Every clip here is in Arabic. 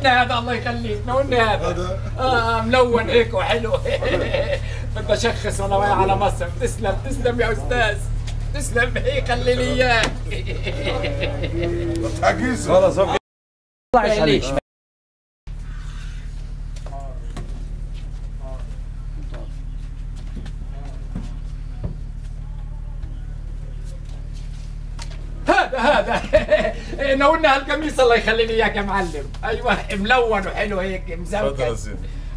ناولنا هذا الله يخليك، ناولنا هذا ملون هيك وحلو. بدي اشخص وانا رايح على مصر. تسلم تسلم يا استاذ، تسلم. خلي لي اياك. خلاص الله عليك. هذا ناولنا هالقميص الله يخلي لي اياك يا معلم. ايوه ملون وحلو هيك مزوج.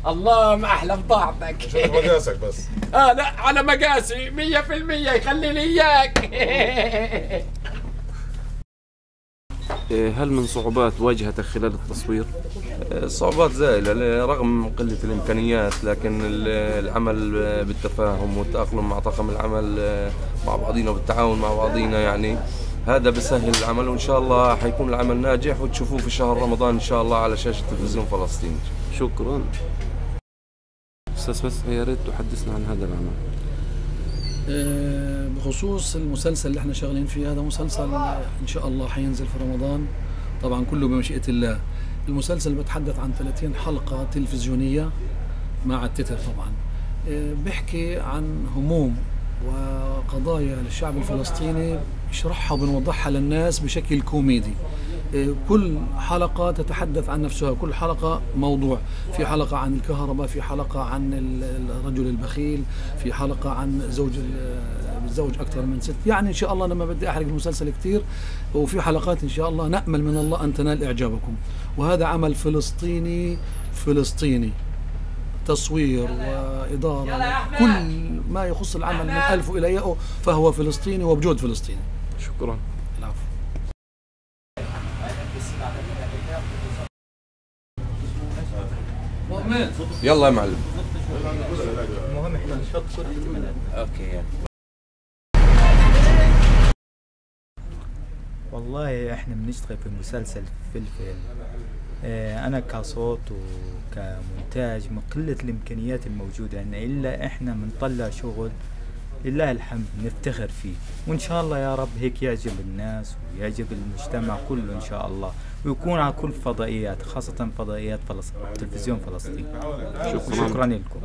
الله ما احلى بضاعتك. شوف مقاسك بس. لا على مقاسي 100% يخلي لي اياك. هل من صعوبات واجهتك خلال التصوير؟ صعوبات زائلة رغم قلة الإمكانيات، لكن العمل بالتفاهم والتأقلم مع طاقم العمل مع بعضينا والتعاون مع بعضينا، يعني هذا بسهل العمل، وإن شاء الله حيكون العمل ناجح وتشوفوه في شهر رمضان إن شاء الله على شاشة تلفزيون فلسطين. شكرا. أستاذ بس يا ريت تحدثنا عن هذا العمل. بخصوص المسلسل اللي احنا شغالين فيه، هذا مسلسل ان شاء الله حينزل في رمضان، طبعا كله بمشيئة الله. المسلسل بتحدث عن 30 حلقة تلفزيونية مع التتر طبعا، بيحكي عن هموم وقضايا للشعب الفلسطيني، يشرحها وبنوضحها للناس بشكل كوميدي. كل حلقة تتحدث عن نفسها، كل حلقة موضوع. في حلقة عن الكهرباء، في حلقة عن الرجل البخيل، في حلقة عن الزوج أكثر من ست. يعني إن شاء الله أنا ما بدي أحرق المسلسل كثير، وفي حلقات إن شاء الله نأمل من الله أن تنال إعجابكم. وهذا عمل فلسطيني تصوير وإدارة، كل ما يخص العمل من ألف إلى ياء فهو فلسطيني وبجود فلسطيني. شكرا. العفو. يلا يا معلم. المهم احنا نشط كل اوكي. والله احنا بنشتغل في مسلسل فلفل. انا كصوت وكمونتاج من قلة الامكانيات الموجودة عندنا، الا احنا بنطلع شغل لله الحمد نفتخر فيه، وان شاء الله يا رب هيك يعجب الناس ويعجب المجتمع كله ان شاء الله، ويكون على كل فضائيات، خاصة فضائيات تلفزيون فلسطين. شكرا لكم.